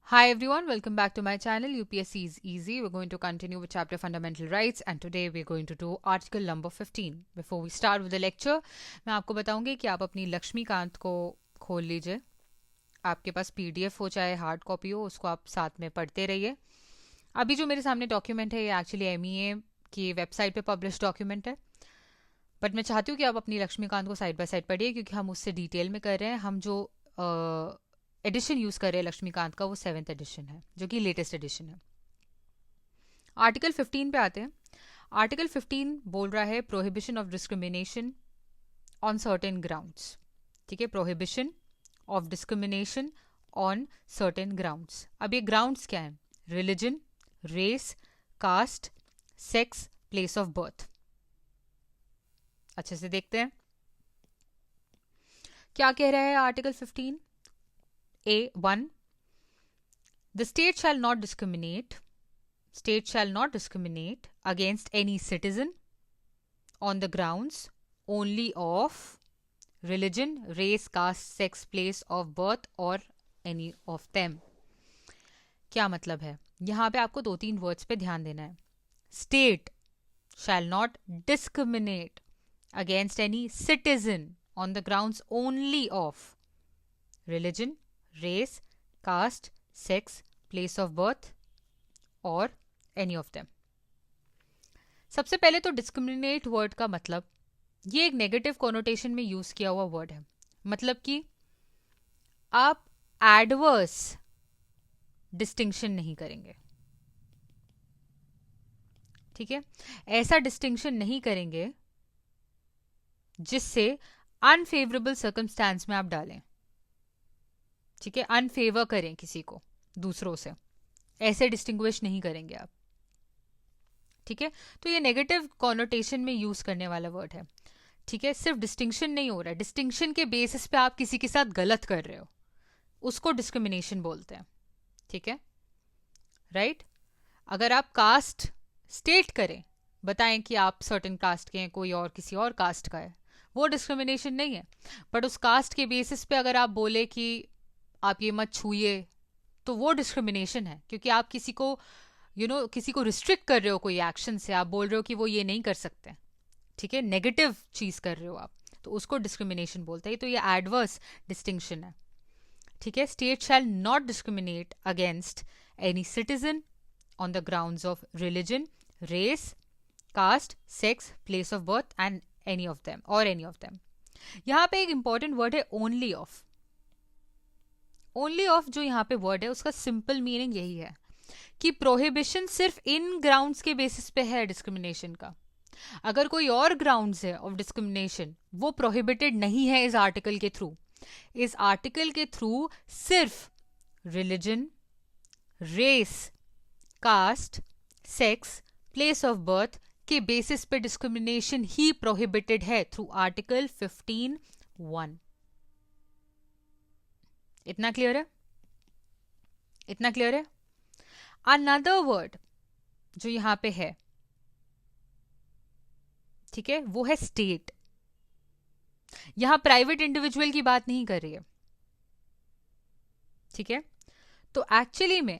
Hi everyone, welcome back to my channel. UPSC is easy. We're going to continue with chapter Fundamental Rights and today we're going to do article number 15. Before we start with the lecture, मैं आपको बताऊंगी कि आप अपनी लक्ष्मीकांत को खोल लीजिए. आपके पास PDF हो चाहे हार्ड कॉपी हो, उसको आप साथ में पढ़ते रहिए. अभी जो मेरे सामने डॉक्यूमेंट है ये एक्चुअली MEA की वेबसाइट पे पब्लिश डॉक्यूमेंट है, बट मैं चाहती हूँ कि आप अपनी लक्ष्मीकांत को साइड बाय साइड पढ़िए क्योंकि हम उससे डिटेल में कर रहे हैं. हम जो एडिशन यूज कर रहे हैं लक्ष्मीकांत का वो 7th एडिशन है जो कि लेटेस्ट एडिशन है. आर्टिकल 15 पे आते हैं. आर्टिकल 15 बोल रहा है prohibition of discrimination on certain grounds. ठीक है, prohibition of discrimination on certain grounds. अब ये ग्राउंड्स क्या है? Religion, race, caste, sex, place of birth. अच्छे से देखते हैं क्या कह रहा है article 15. A1. The state shall not discriminate against any citizen on the grounds only of religion, race, caste, sex, place of birth or any of them. क्या मतलब है? यहाँ पे आपको 2-3 वर्ड्स पे ध्यान देना है. State shall not discriminate against any citizen on the grounds only of religion, race, caste, sex, place of birth or any of them. सबसे पहले तो डिस्क्रिमिनेट वर्ड का मतलब, ये एक नेगेटिव कोनोटेशन में यूज किया हुआ वर्ड है. मतलब कि आप एडवर्स डिस्टिंक्शन नहीं करेंगे. ठीक है, ऐसा डिस्टिंक्शन नहीं करेंगे जिससे अनफेवरेबल सर्कमस्टांस में आप डालें. ठीक है, अनफेवर करें किसी को दूसरों से, ऐसे डिस्टिंग्विश नहीं करेंगे आप. ठीक है, तो ये नेगेटिव कॉनोटेशन में यूज करने वाला वर्ड है. ठीक है, सिर्फ डिस्टिंक्शन नहीं हो रहा है, डिस्टिंक्शन के बेसिस पे आप किसी के साथ गलत कर रहे हो, उसको डिस्क्रिमिनेशन बोलते हैं. ठीक है, राइट. अगर आप कास्ट स्टेट करें, बताएं कि आप सर्टेन कास्ट के हैं, कोई और किसी और कास्ट का है, वो डिस्क्रिमिनेशन नहीं है. बट उस कास्ट के बेसिस पे अगर आप बोले कि आप ये मत छूइए, तो वो डिस्क्रिमिनेशन है क्योंकि आप किसी को किसी को रिस्ट्रिक्ट कर रहे हो कोई एक्शन से. आप बोल रहे हो कि वो ये नहीं कर सकते. ठीक है, नेगेटिव चीज कर रहे हो आप, तो उसको डिस्क्रिमिनेशन बोलते हैं. तो ये एडवर्स डिस्टिंक्शन है. ठीक है, state shall not discriminate against any citizen on the grounds of religion, race, caste, sex, place of birth and any of them और एनी ऑफ देम. यहाँ पे एक इंपॉर्टेंट वर्ड है ओनली ऑफ. ओनली ऑफ जो यहाँ पे word है उसका सिंपल मीनिंग यही है कि प्रोहिबिशन सिर्फ इन ग्राउंड्स के बेसिस पे है डिस्क्रिमिनेशन का. अगर कोई और ग्राउंड्स है ऑफ डिस्क्रिमिनेशन वो प्रोहिबिटेड नहीं है इस आर्टिकल के थ्रू. इस आर्टिकल के थ्रू सिर्फ religion, race, caste, sex, place of birth के बेसिस पे डिस्क्रिमिनेशन ही प्रोहिबिटेड है थ्रू आर्टिकल 15(1). इतना क्लियर है? इतना क्लियर है? अनदर वर्ड जो यहां पे है, ठीक है, वो है स्टेट. यहां प्राइवेट इंडिविजुअल की बात नहीं कर रही है. ठीक है, तो एक्चुअली में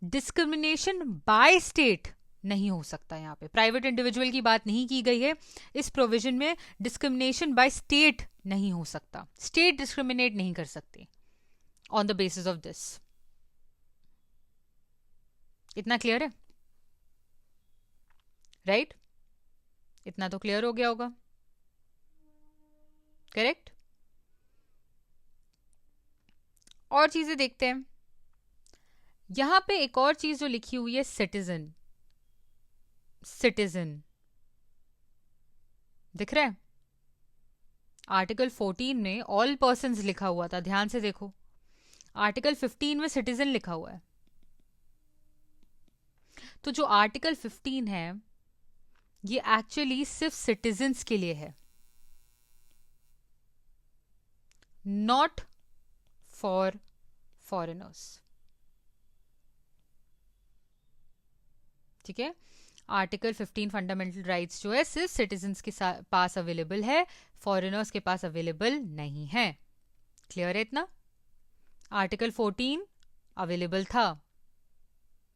डिस्क्रिमिनेशन बाय स्टेट नहीं हो सकता. यहां पे प्राइवेट इंडिविजुअल की बात नहीं की गई है. इस प्रोविजन में डिस्क्रिमिनेशन बाय स्टेट नहीं हो सकता. स्टेट डिस्क्रिमिनेट नहीं कर सकती on the basis of this. इतना क्लियर है? राइट? इतना तो क्लियर हो गया होगा. करेक्ट? और चीजें देखते हैं. यहां पे एक और चीज जो लिखी हुई है, सिटीजन. सिटीजन दिख रहा है? आर्टिकल 14 में ऑल पर्सन्स लिखा हुआ था, ध्यान से देखो. आर्टिकल 15 में सिटीजन लिखा हुआ है. तो जो आर्टिकल 15 है ये एक्चुअली सिर्फ सिटीजन्स के लिए है, नॉट फॉर फॉरेनर्स. ठीक है, आर्टिकल 15 फंडामेंटल राइट्स जो है सिर्फ सिटीजन्स के पास अवेलेबल है, फॉरेनर्स के पास अवेलेबल नहीं है. क्लियर है इतना? आर्टिकल 14 अवेलेबल था,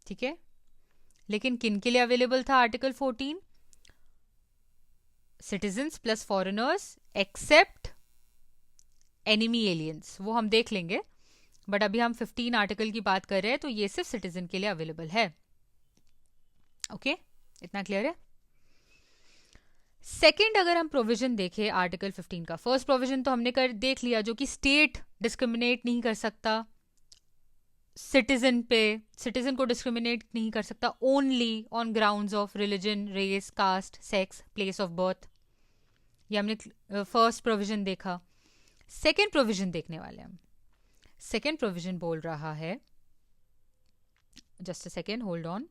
ठीक है। लेकिन किन के लिए अवेलेबल था article 14? Citizens plus foreigners except enemy aliens, वो हम देख लेंगे, बट अभी हम 15 आर्टिकल की बात कर रहे हैं, तो ये सिर्फ सिटीजन के लिए अवेलेबल है। ओके, इतना क्लियर है? सेकंड अगर हम प्रोविजन देखें आर्टिकल 15 का, फर्स्ट प्रोविजन तो हमने देख लिया, जो कि स्टेट डिस्क्रिमिनेट नहीं कर सकता सिटीजन पे, सिटीजन को डिस्क्रिमिनेट नहीं कर सकता only on grounds of religion, race, caste, sex, place of birth. ये हमने फर्स्ट प्रोविजन देखा। सेकेंड प्रोविजन देखने वाले हम। सेकेंड प्रोविजन बोल रहा है, just a second, hold on.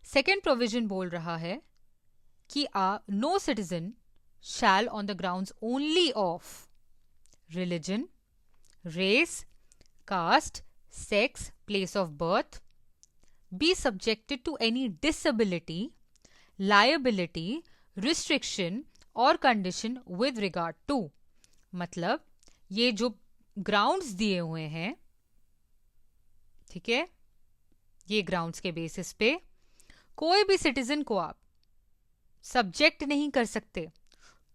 Second provision बोल रहा है कि no citizen shall on the grounds only of religion, race, caste, sex, place of birth, be subjected to any disability, liability, restriction or condition with regard to। मतलब ये जो grounds दिए हुए हैं, ठीक है, ये ग्राउंड्स के बेसिस पे कोई भी सिटीजन को आप सब्जेक्ट नहीं कर सकते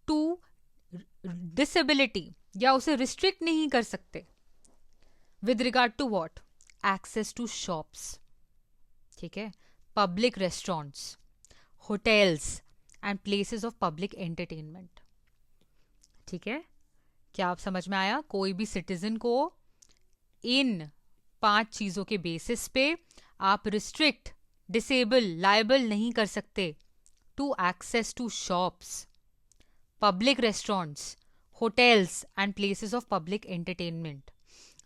टू डिसेबिलिटी, या उसे रिस्ट्रिक्ट नहीं कर सकते with regard to what? Access to shops, ठीक है, public restaurants, hotels and places of public entertainment, ठीक है। क्या आप समझ में आया? कोई भी सिटीजन को इन 5 चीजों के बेसिस पे आप रिस्ट्रिक्ट, डिसेबल, लायबल नहीं कर सकते to access to shops, public restaurants, hotels and places of public entertainment.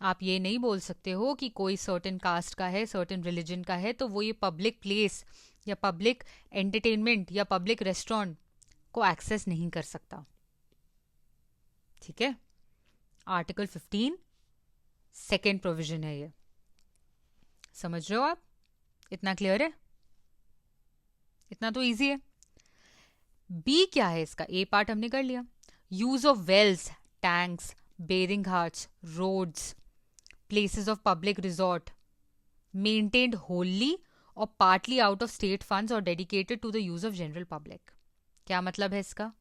आप ये नहीं बोल सकते हो कि कोई सर्टेन कास्ट का है, सर्टेन रिलीजन का है, तो वो ये पब्लिक प्लेस या पब्लिक एंटरटेनमेंट या पब्लिक रेस्टोरेंट को एक्सेस नहीं कर सकता, ठीक है। आर्टिकल 15 सेकेंड प्रोविजन है ये, समझ रहे हो आप? इतना क्लियर है? इतना तो इजी है। बी क्या है इसका? ए पार्ट हमने कर लिया। Use of wells, tanks, bathing ghats, roads, places of public resort maintained wholly और partly out of state funds और dedicated to the use of general public. क्या मतलब है इसका?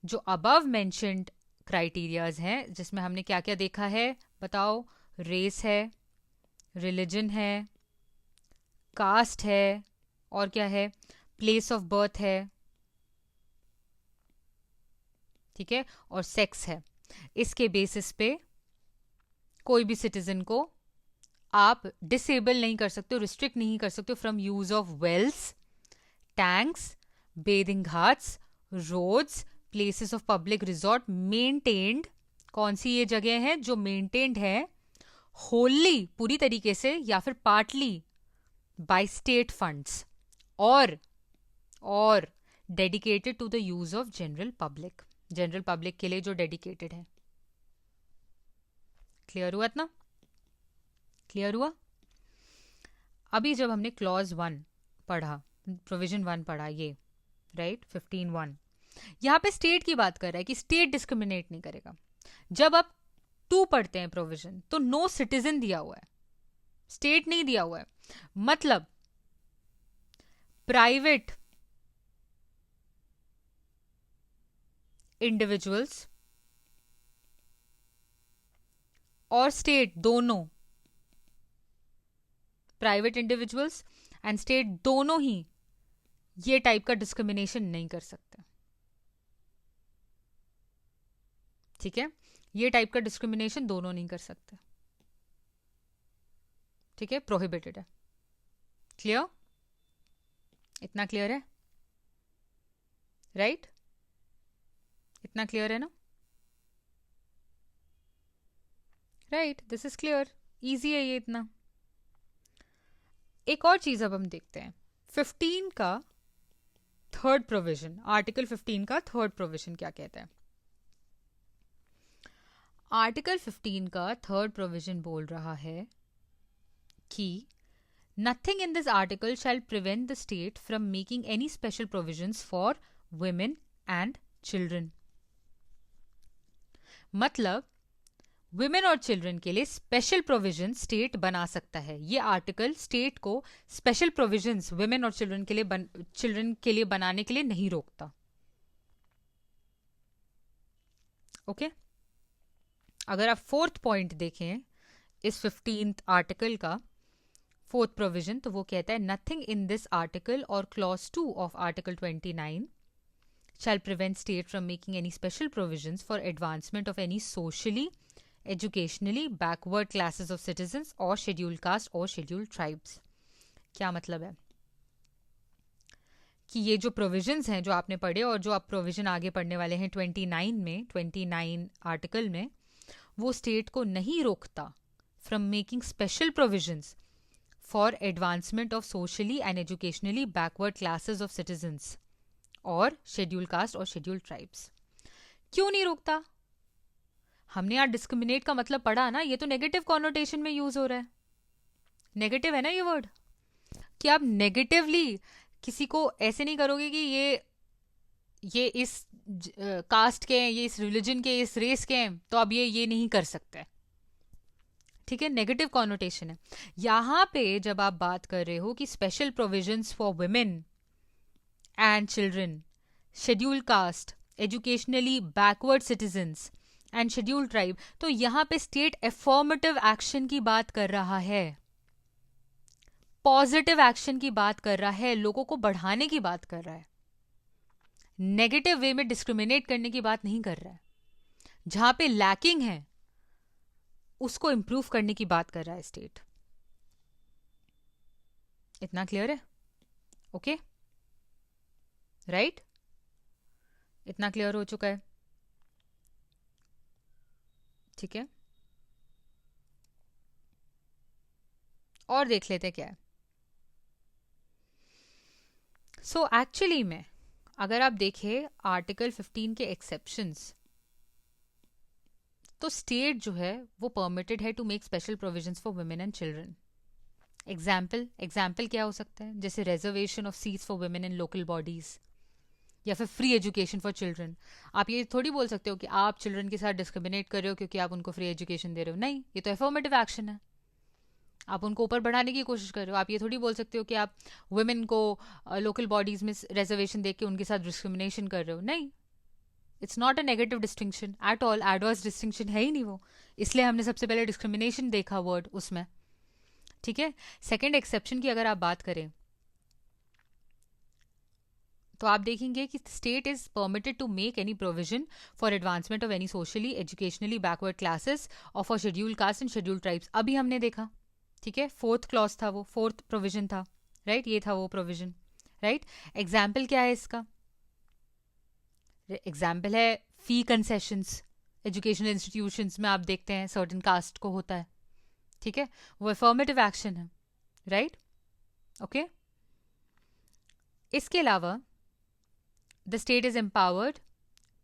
जो अबव मेंशन्ड क्राइटेरियाज हैं, जिसमें हमने क्या क्या देखा है बताओ? रेस है, रिलीजन है, कास्ट है, और क्या है? प्लेस ऑफ बर्थ है, ठीक है, और सेक्स है। इसके बेसिस पे कोई भी सिटीजन को आप डिसेबल नहीं कर सकते, रिस्ट्रिक्ट नहीं कर सकते from use of wells, tanks, bathing ghats, roads, places of public resort maintained. कौन सी ये जगह है जो मेंटेन्ड है? होली, पूरी तरीके से या फिर पार्टली बाय स्टेट फंड्स, और dedicated to the use of general public, general public के लिए जो डेडिकेटेड है। क्लियर हुआ इतना? क्लियर हुआ? अभी जब हमने क्लॉज 1 पढ़ा, प्रोविजन 1 पढ़ा, ये राइट 15(1), यहां पे स्टेट की बात कर रहा है कि स्टेट डिस्क्रिमिनेट नहीं करेगा। जब आप 2 पढ़ते हैं प्रोविजन, तो नो सिटीजन दिया हुआ है, स्टेट नहीं दिया हुआ है। मतलब प्राइवेट इंडिविजुअल्स और स्टेट दोनों, प्राइवेट इंडिविजुअल्स एंड स्टेट दोनों ही ये टाइप का डिस्क्रिमिनेशन नहीं कर सकते, ठीक है। ये टाइप का डिस्क्रिमिनेशन दोनों नहीं कर सकते, ठीक है, प्रोहिबिटेड है। क्लियर? इतना क्लियर है? राइट? इतना क्लियर है ना? Right, this is clear, easy है ये इतना। एक और चीज अब हम देखते हैं, 15 का थर्ड प्रोविजन, आर्टिकल 15 का थर्ड प्रोविजन क्या कहता है? आर्टिकल 15 का थर्ड प्रोविजन बोल रहा है कि nothing in this article shall prevent the state from making any special provisions for women and children. मतलब वुमेन और चिल्ड्रन के लिए स्पेशल प्रोविजन स्टेट बना सकता है। ये आर्टिकल स्टेट को स्पेशल प्रोविजंस वुमेन और चिल्ड्रन के लिए बनाने के लिए नहीं रोकता। ओके अगर आप फोर्थ पॉइंट देखें इस 15th आर्टिकल का फोर्थ प्रोविजन, तो वो कहता है नथिंग इन दिस आर्टिकल और clause 2 of article 29 shall prevent state from making any special provisions for advancement of any socially, educationally backward classes of citizens or scheduled caste or scheduled tribes। क्या मतलब है कि ये जो provisions हैं जो आपने पढ़े और जो आप प्रोविजन आगे पढ़ने वाले हैं 29 आर्टिकल में, वो स्टेट को नहीं रोकता from making special provisions for advancement of socially and educationally backward classes of citizens और शेड्यूल कास्ट और शेड्यूल ट्राइब्स। क्यों नहीं रोकता? हमने यहाँ डिस्क्रिमिनेट का मतलब पढ़ा ना, ये तो नेगेटिव कॉनोटेशन में यूज हो रहा है। नेगेटिव है ना ये वर्ड, कि आप नेगेटिवली किसी को ऐसे नहीं करोगे कि ये इस कास्ट के हैं, ये इस रिलीजन के, इस रेस के हैं, तो अब ये नहीं कर सकते। ठीक है, नेगेटिव कॉनोटेशन है। यहां पे जब आप बात कर रहे हो कि special provisions for women and children, schedule caste, educationally backward citizens and schedule tribe, तो यहां पे स्टेट एफर्मेटिव एक्शन की बात कर रहा है, पॉजिटिव एक्शन की बात कर रहा है, लोगों को बढ़ाने की बात कर रहा है, नेगेटिव वे में डिस्क्रिमिनेट करने की बात नहीं कर रहा है। जहां पे लैकिंग है उसको इंप्रूव करने की बात कर रहा है स्टेट। इतना क्लियर है? ओके राइट, इतना क्लियर हो चुका है? ठीक है, और देख लेते क्या है। सो एक्चुअली में अगर आप देखें आर्टिकल 15 के एक्सेप्शंस, तो स्टेट जो है वो परमिटेड है to make special provisions for women and children. Example क्या हो सकता है? जैसे reservation of seats for women in local bodies, या फिर फ्री एजुकेशन फॉर चिल्ड्रन। आप ये थोड़ी बोल सकते हो कि आप चिल्ड्रन के साथ डिस्क्रिमिनेट कर रहे हो क्योंकि आप उनको फ्री एजुकेशन दे रहे हो। नहीं, ये तो एफर्मेटिव एक्शन है, आप उनको ऊपर बढ़ाने की कोशिश कर रहे हो। आप ये थोड़ी बोल सकते हो कि आप वुमेन को लोकल बॉडीज में रिजर्वेशन दे के उनके साथ डिस्क्रिमिनेशन कर रहे हो। नहीं, it's not a negative distinction at all, adverse distinction है ही नहीं वो, इसलिए हमने सबसे पहले डिस्क्रिमिनेशन देखा वर्ड उसमें। ठीक है, सेकेंड एक्सेप्शन की अगर आप बात करें तो आप देखेंगे कि state is permitted to make any provision for advancement of any socially educationally backward classes और for scheduled caste and scheduled tribes. अभी हमने देखा, ठीक है, फोर्थ क्लॉज था वो, फोर्थ प्रोविजन था, राइट, ये था वो प्रोविजन, राइट। एग्जाम्पल क्या है इसका? एग्जाम्पल है फी कंसेशंस, एजुकेशनल इंस्टीट्यूशंस में आप देखते हैं सर्टेन कास्ट को होता है, ठीक है, वो अफर्मेटिव एक्शन है, राइट, ओके। इसके अलावा the state is empowered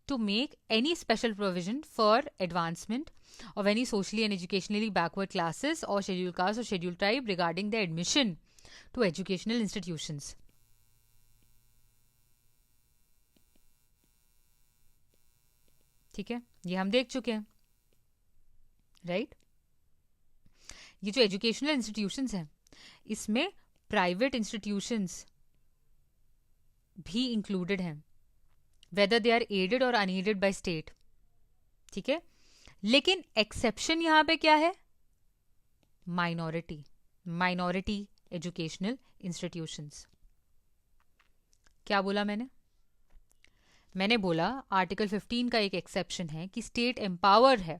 to make any special provision for advancement of any socially and educationally backward classes or scheduled caste or scheduled tribe regarding their admission to educational institutions। ठीक है, ये हम देख चुके हैं, right. ये जो educational institutions हैं इसमें प्राइवेट इंस्टीट्यूशंस भी इंक्लूडेड हैं, whether they are aided or unaided by state। ठीक है, लेकिन एक्सेप्शन यहां पे क्या है? Minority educational institutions. क्या बोला मैंने बोला आर्टिकल 15 का एक एक्सेप्शन है कि स्टेट एम्पावर्ड है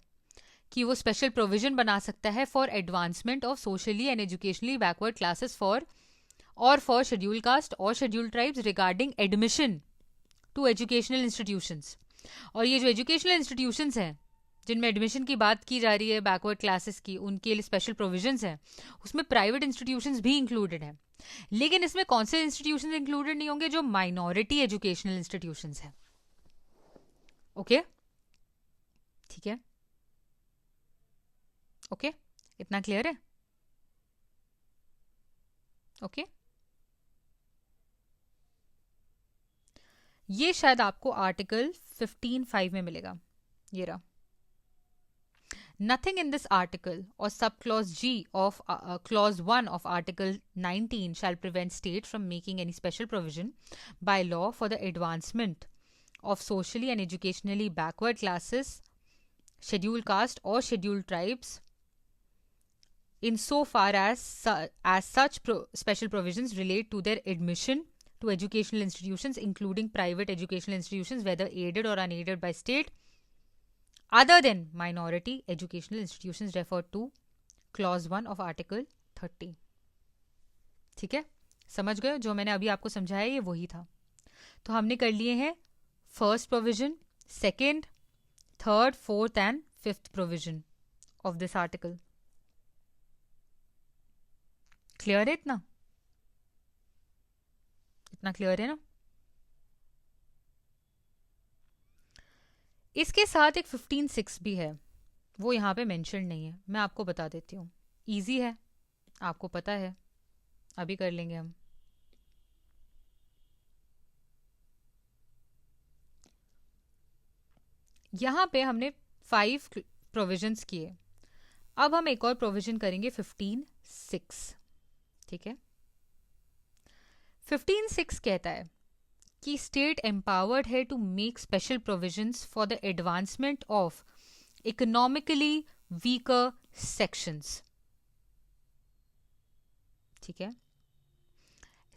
कि वो स्पेशल प्रोविजन बना सकता है for advancement of socially and educationally backward classes for scheduled caste और scheduled tribes regarding admission to educational institutions. और ये जो एजुकेशनल इंस्टीट्यूशंस हैं जिनमें एडमिशन की बात की जा रही है बैकवर्ड क्लासेस की, उनके लिए स्पेशल प्रोविजंस हैं, उसमें प्राइवेट इंस्टीट्यूशंस भी इंक्लूडेड हैं। लेकिन इसमें कौन से इंस्टीट्यूशंस इंक्लूडेड नहीं होंगे? जो माइनॉरिटी एजुकेशनल इंस्टीट्यूशंस हैं। ओके, ठीक है, ओके, इतना क्लियर है? ओके, ये शायद आपको आर्टिकल 15(5) में मिलेगा, ये रहा। Nothing in this article or subclause G of clause 1 of Article 19 shall prevent state from making any special provision by law for the advancement of socially and educationally backward classes, scheduled caste or scheduled tribes, insofar as such special provisions relate to their admission to educational institutions, including private educational institutions, whether aided or unaided by state, other than minority educational institutions referred to clause 1 of Article 30. ठीक है, समझ गए? जो मैंने अभी आपको समझाया ये वही था. तो हमने कर लिए हैं first provision, second, third, fourth and fifth provision of this article. Clear है? इतना क्लियर है ना? इसके साथ एक 15(6) भी है, वो यहाँ पे मेंशन नहीं है. मैं आपको बता देती हूँ, इजी है, आपको पता है, अभी कर लेंगे हम. यहाँ पे हमने 5 प्रोविजंस किए. अब हम एक और प्रोविजन करेंगे 15(6). ठीक है, 15(6) कहता है कि स्टेट एम्पावर्ड है to make special provisions for the advancement of economically weaker sections. ठीक है,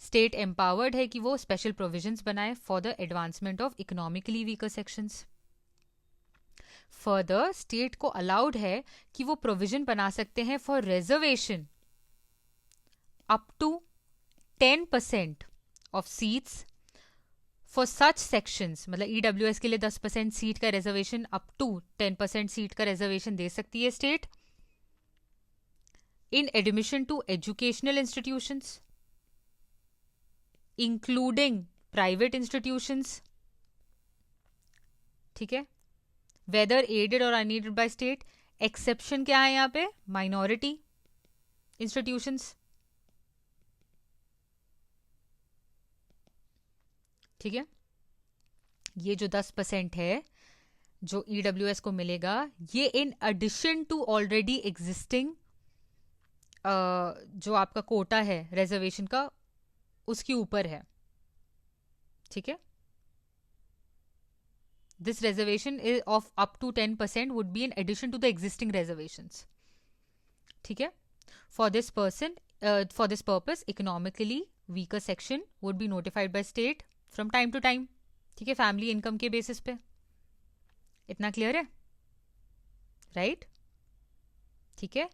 स्टेट एम्पावर्ड है कि वो स्पेशल प्रोविजंस बनाए for the advancement of economically weaker sections. Further state को अलाउड है कि वो प्रोविजन बना सकते हैं for reservation up to 10% of seats for such sections. मतलब ईडब्ल्यूएस के लिए 10% सीट का रिजर्वेशन, अप टू 10% सीट का रिजर्वेशन दे सकती है state in admission to educational institutions, including private institutions. ठीक है, वेदर एडेड और अनएडेड बाय स्टेट. एक्सेप्शन क्या है यहाँ पे? Minority institutions. ठीक है, ये जो 10% है जो ईडब्ल्यूएस को मिलेगा, ये in addition to already existing जो आपका कोटा है रिजर्वेशन का, उसके ऊपर है. ठीक है, this reservation is of up to 10% would be in addition to the existing reservations. ठीक है, for this purpose economically weaker section would be notified by state from time to time. ठीक है, फैमिली इनकम के basis पे. इतना clear है? Right? ठीक है,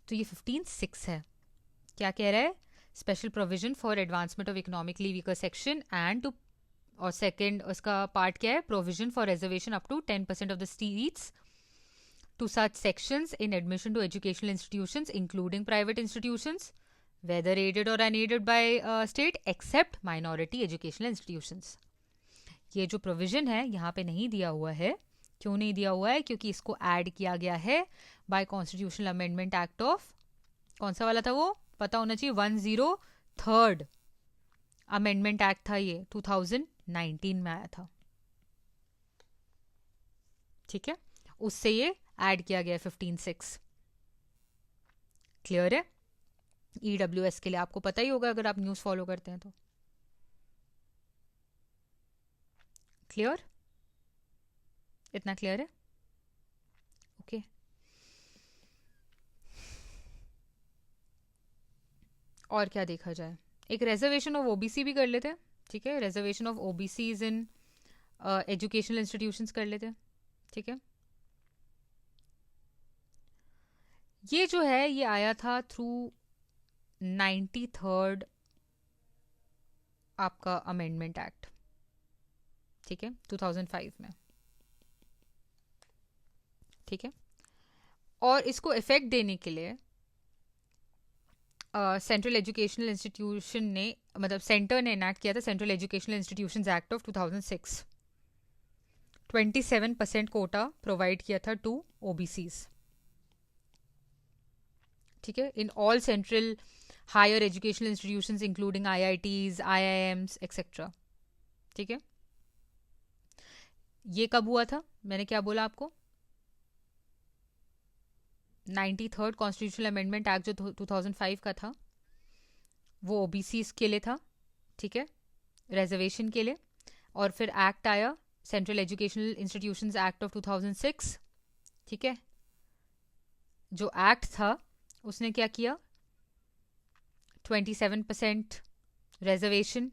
तो ये 15(6) है. क्या कह रहा है? Special provision for advancement of economically weaker section and two, और सेकेंड उसका पार्ट क्या है? Provision for reservation up to 10% of the seats to such sections in admission to educational institutions, including private institutions, whether aided और unaided by state, except minority educational institutions. ये जो provision है यहाँ पे नहीं दिया हुआ है. क्यों नहीं दिया हुआ है? क्योंकि इसको ऐड किया गया है by constitutional amendment act of, कौन सा वाला था वो? पता होना चाहिए, 103rd अमेंडमेंट एक्ट था ये, 2019 में आया था. ठीक है, उससे ये ऐड किया गया 15(6). क्लियर है? ईडब्ल्यूएस के लिए आपको पता ही होगा अगर आप न्यूज़ फॉलो करते हैं तो. क्लियर? इतना क्लियर है? ओके. और क्या देखा जाए? एक रिजर्वेशन ऑफ ओबीसी भी कर लेते हैं. ठीक है, reservation of OBC in educational institutions कर लेते हैं. ठीक है, ये जो है ये आया था थ्रू 93rd आपका अमेंडमेंट एक्ट. ठीक है, 2005 में. ठीक है, और इसको इफेक्ट देने के लिए सेंट्रल एजुकेशनल इंस्टीट्यूशन ने, मतलब सेंटर ने इनैक्ट किया था central educational institutions act of 2006. 27% quota provide किया था टू ओबीसीज. ठीक है, in all central higher educational institutions including IITs, IIMs etcetera. ठीक है, ये कब हुआ था? मैंने क्या बोला आपको? 93rd कॉन्स्टिट्यूशनल अमेंडमेंट एक्ट जो 2005 का था वो ओबीसीज के लिए था, ठीक है, रिजर्वेशन के लिए। और फिर एक्ट आया central educational institutions act of 2006, ठीक है। जो एक्ट था उसने क्या किया, 27% reservation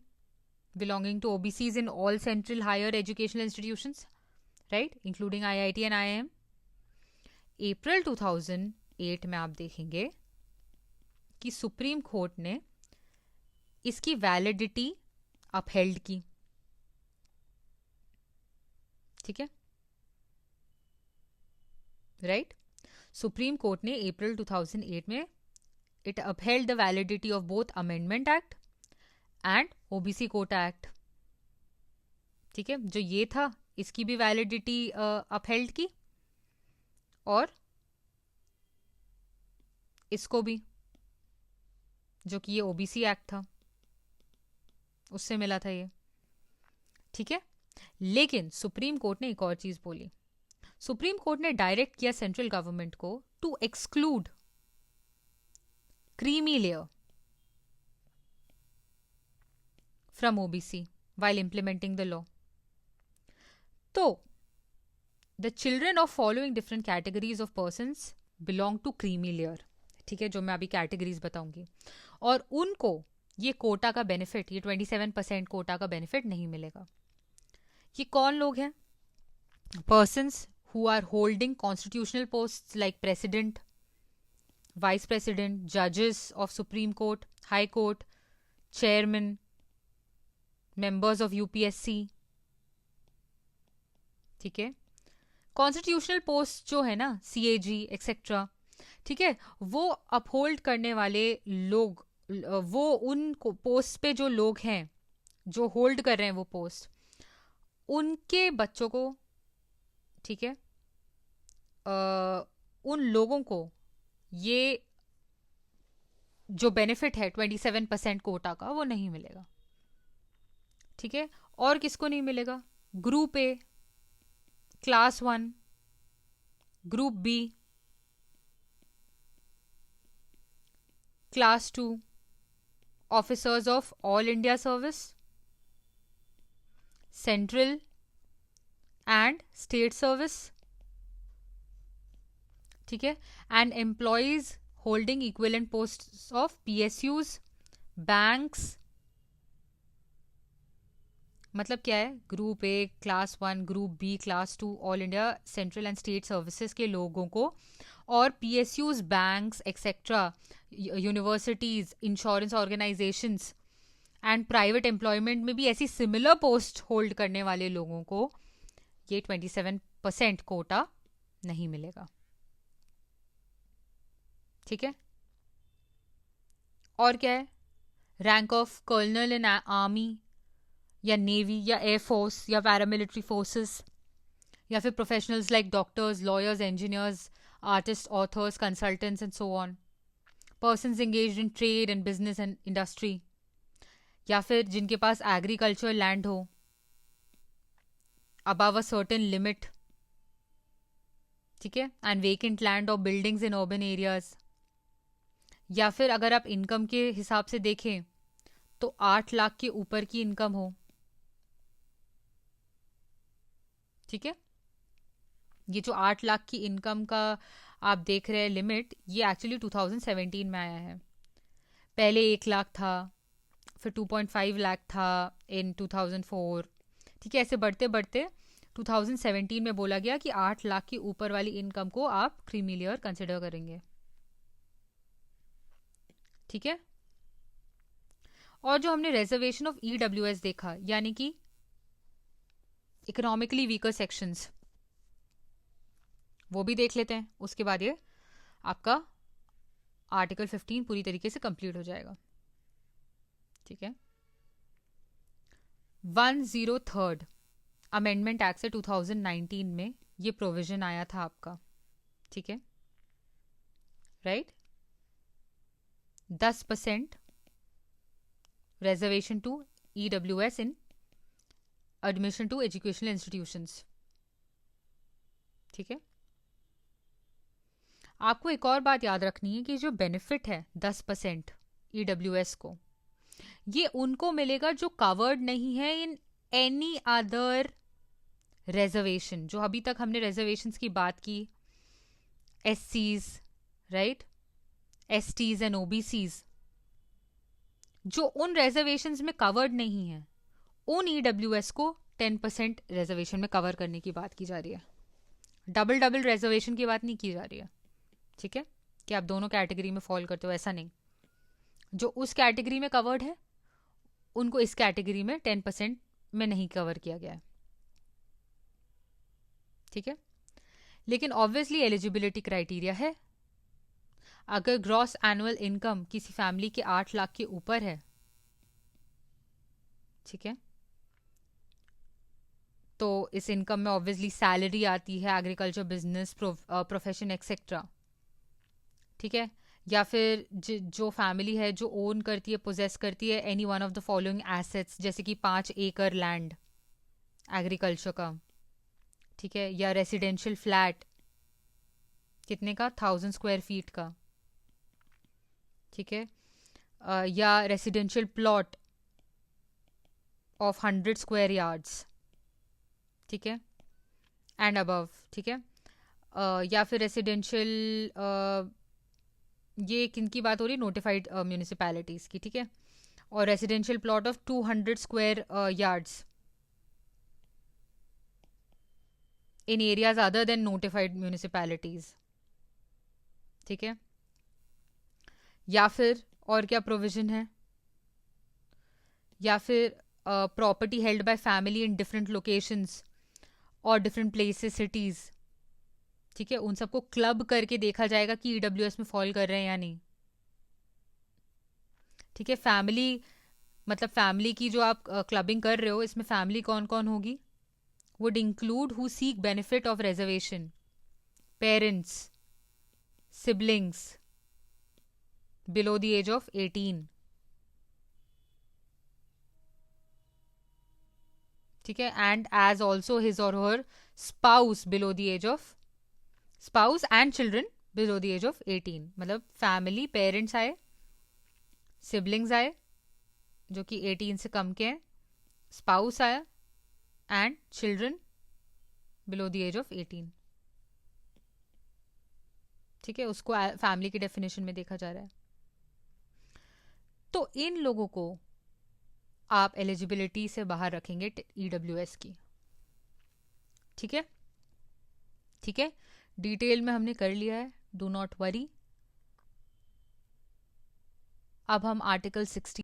belonging to OBCs in all central higher educational institutions, right, including IIT and IIM. अप्रैल 2008 में आप देखेंगे कि सुप्रीम कोर्ट ने इसकी वैलिडिटी अपहेल्ड की, ठीक है, राइट। सुप्रीम कोर्ट ने अप्रैल 2008 में it upheld the validity of both amendment act and OBC Kota act, ठीक है। जो ये था इसकी भी वैलिडिटी अपहेल्ड की और इसको भी, जो कि ये ओबीसी एक्ट था उससे मिला था ये, ठीक है। लेकिन सुप्रीम कोर्ट ने एक और चीज बोली, सुप्रीम कोर्ट ने डायरेक्ट किया सेंट्रल गवर्नमेंट को to exclude creamy layer from OBC while implementing the law. तो the children of following different categories of persons belong to creamy layer, ठीक है, जो मैं अभी कैटेगरीज बताऊंगी, और उनको ये कोटा का बेनिफिट, ये 27% कोटा का बेनिफिट नहीं मिलेगा। ये कौन लोग हैं? Persons who are holding constitutional posts like president, vice president, judges of Supreme Court, High Court, chairman, members of UPSC, ठीक है। कॉन्स्टिट्यूशनल पोस्ट जो है ना, सीएजी एक्सेट्रा, ठीक है, वो अपहोल्ड करने वाले लोग, वो उन पोस्ट पे जो लोग हैं जो होल्ड कर रहे हैं वो पोस्ट, उनके बच्चों को, ठीक है, उन लोगों को ये जो बेनिफिट है 27% कोटा का वो नहीं मिलेगा, ठीक है। और किसको नहीं मिलेगा? Group A, class 1, group B, class 2, officers of All India service, central and state service, ठीक है, and employees holding equivalent posts of PSUs, banks. मतलब क्या है? Group A, class 1, group B, class 2, all India central and state services के लोगों को, और PSUs, banks etcetera, universities, insurance organisations and private employment में भी ऐसी सिमिलर पोस्ट होल्ड करने वाले लोगों को ये 27% कोटा नहीं मिलेगा, ठीक है। और क्या है? Rank of colonel in army या नेवी या एयरफोर्स या पैरामिलिट्री फोर्सेस, या फिर professionals like doctors, lawyers, engineers, artist, authors, consultants and so on, persons engaged in trade and business and industry, या फिर जिनके पास एग्रीकल्चर लैंड हो अबव अ सर्टेन लिमिट, ठीक है, एंड वेकेंट लैंड और बिल्डिंग्स इन अर्बन एरियाज, या फिर अगर आप इनकम के हिसाब से देखें तो 8 लाख के ऊपर की इनकम हो, ठीक है। ये जो 8 लाख की इनकम का आप देख रहे हैं लिमिट, ये एक्चुअली 2017 में आया है। पहले 1 लाख था, फिर 2.5 लाख था इन 2004, ठीक है। ऐसे बढ़ते बढ़ते 2017 में बोला गया कि 8 लाख की ऊपर वाली इनकम को आप क्रीमी लेयर कंसिडर करेंगे, ठीक है। और जो हमने रिजर्वेशन ऑफ ईडब्ल्यूएस देखा, यानी कि इकोनॉमिकली वीकर सेक्शंस, वो भी देख लेते हैं। उसके बाद ये आपका आर्टिकल 15 पूरी तरीके से कंप्लीट हो जाएगा, ठीक है। 103rd अमेंडमेंट एक्ट से 2019 में ये प्रोविजन आया था आपका, ठीक है, right. 10% reservation to EWS in admission to educational institutions, ठीक है। आपको एक और बात याद रखनी है कि जो बेनिफिट है 10% EWS को, ये उनको मिलेगा जो कवर्ड नहीं है इन एनी अदर रिजर्वेशन। जो अभी तक हमने रिजर्वेशंस की बात की, SCs, right, STs and OBCs, जो उन रिजर्वेशंस में कवर्ड नहीं है, उन EWS को 10% रिजर्वेशन में कवर करने की बात की जा रही है। डबल डबल रिजर्वेशन की बात नहीं की जा रही है, ठीक है, कि आप दोनों कैटेगरी में फॉल करते हो, ऐसा नहीं। जो उस कैटेगरी में कवर्ड है उनको इस कैटेगरी में 10% में नहीं कवर किया गया है, ठीक है। लेकिन ऑब्वियसली एलिजिबिलिटी क्राइटेरिया है। अगर ग्रॉस एनुअल इनकम किसी फैमिली के 8 लाख के ऊपर है, ठीक है, तो इस इनकम में ऑब्वियसली सैलरी आती है, एग्रीकल्चर, बिजनेस, प्रोफेशन एक्सेट्रा, ठीक है। या फिर जो फैमिली है जो ओन करती है, पोजेस करती है any one of the following assets, जैसे कि 5 एकड़ लैंड एग्रीकल्चर का, ठीक है, या रेसिडेंशियल फ्लैट कितने का, 1000 स्क्वायर फीट का, ठीक है, या residential plot of 100 square yards, ठीक है, एंड अबव, ठीक है, या फिर रेसिडेंशियल, ये किन की बात हो रही है, नोटिफाइड म्यूनिसिपैलिटीज की, ठीक है, और residential plot of 200 square yards in areas other than notified municipalities, ठीक है। या फिर और क्या प्रोविजन है, या फिर property held by family in different locations और डिफरेंट प्लेसेस, सिटीज, ठीक है, उन सबको क्लब करके देखा जाएगा कि EWS में फॉल कर रहे हैं या नहीं, ठीक है। फैमिली मतलब फैमिली की जो आप क्लबिंग कर रहे हो, इसमें फैमिली कौन कौन होगी, would include who seek benefit of reservation, parents, siblings below the age of 18, ठीक है, and as also his or her spouse below the age of, spouse and children below the age of 18, मतलब family, parents आए, siblings आए जो कि 18 से कम के हैं, स्पाउस आया, and children below the age of 18, ठीक है, उसको फैमिली की डेफिनेशन में देखा जा रहा है। तो इन लोगों को आप एलिजिबिलिटी से बाहर रखेंगे EWS की, ठीक है, ठीक है, डिटेल में हमने कर लिया है, डू नॉट वरी। अब हम आर्टिकल 60